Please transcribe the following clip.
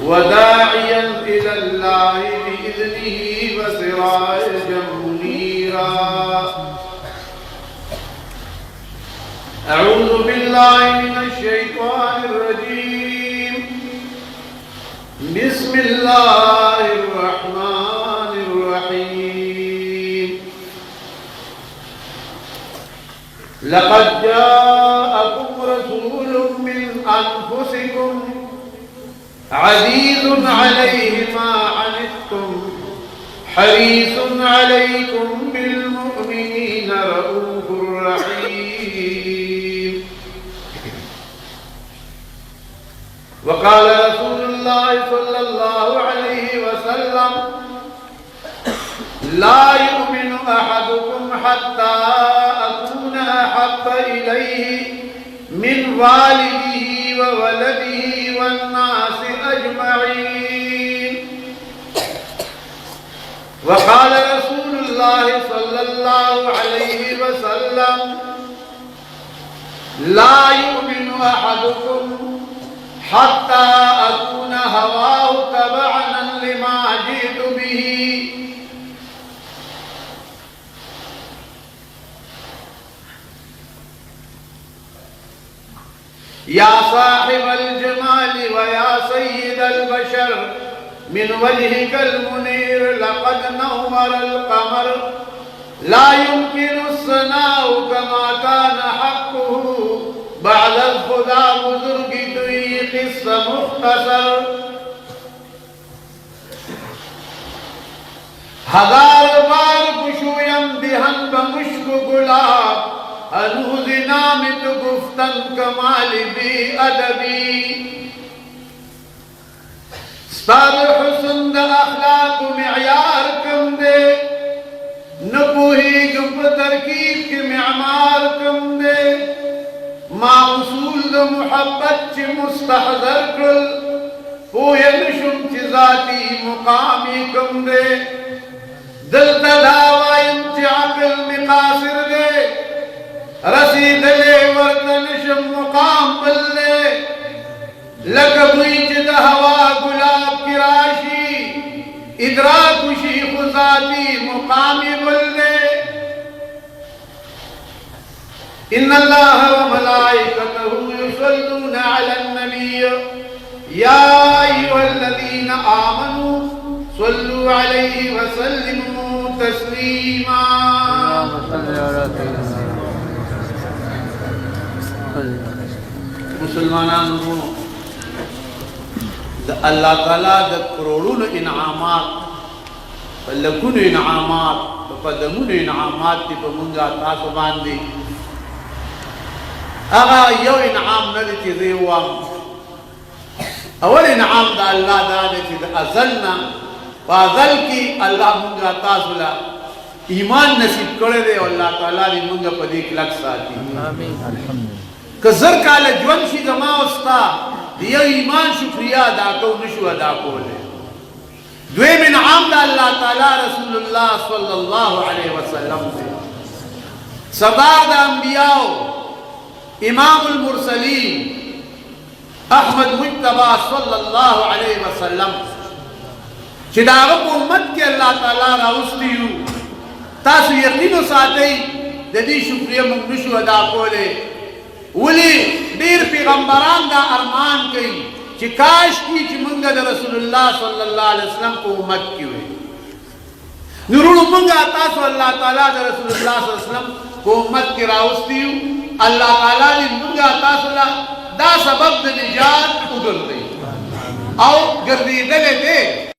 وداعيا إلى الله بإذنه وسراجا منيرا أعوذ بالله من الشيطان الرجيم بسم الله الرحمن الرحيم لقد جاءكم رسول من أنفسكم عزيز عليه ما عنتم حريص عليكم بالمؤمنين رؤوف رحيم وقال رسول الله صلى الله عليه وسلم لا يؤمن أحدكم حتى أكون أحب إليه من والده وولده والناس أجمعين وقال رسول الله صلى الله عليه وسلم لا يؤمن أحدكم حتى أكون هواه تبعا لما جئت به يا صاحب الجمال ويا سيد البشر من وجهك المنير لقد نور القمر لا يمكن الثناء كما كان حقه بعد الخدا بزرگ دوی قصة مختصر ہزار بار گشویم دہن بمشک گلاب انوز نامت گفتن کمال بی ادبی ستار حسن دا اخلاق معیار کم دے نپوہی گم ترکیب کے معمار کم دے ما اصول دا محبت چی مستحضر کل پوین شم چی ذاتی مقامی کم دے دل تداوائن چی عقل مقاصر دے رسید لے ورطنشم مقام بلے لکبوی چد ہوا گلاب کی راشی ادراکشی خزاتی مقامی بلے ان اللہ وملائکتہ یصلون علی النبی یا ایوہ الذین آمنوا صلوا علیہ وسلموا تسلیما مسلمانانو دا اللہ تعالیٰ دا کروڑون انعامات لکون انعامات پدمون انعامات تی پا منگا تاسو باندی اغا یو انعام ندی چی زیوام اول انعام دا اللہ دا دی چی دا ازلنا پا ازل کی اللہ منگا تاسو لا ایمان نصیب کرے دے اللہ تعالیٰ دی منگا پا دیکھ لگ ساتی آمین الحمدللہ کزر کالا جون شی زما استا دیو ایمان شکریہ ادا کو نشو ادا کو لے دویم انعام دا اللہ تعالی رسول اللہ صلی اللہ علیہ وسلم سے سردار دا انبیاء امام المرسلین احمد مجتبہ صلی اللہ علیہ وسلم چداغب امت کے اللہ تعالی راوستیو تاسو یقین ساتھی د دې شکریه موږ نشو ادا کولی. ولې ډېر پیغمبران دا ارمان کوي چې کاش کی چې موږ د رسول الله صلی الله علیه وسلم په امت کې وي. نو وروڼو موږ تاسو الله تعالی د رسول الله صلی الله علیه وسلم په امت کې راوستي یو. الله تعالی دې موږ تاسو له دا سبب د نجات وګرځوي او ګرځېدلی دی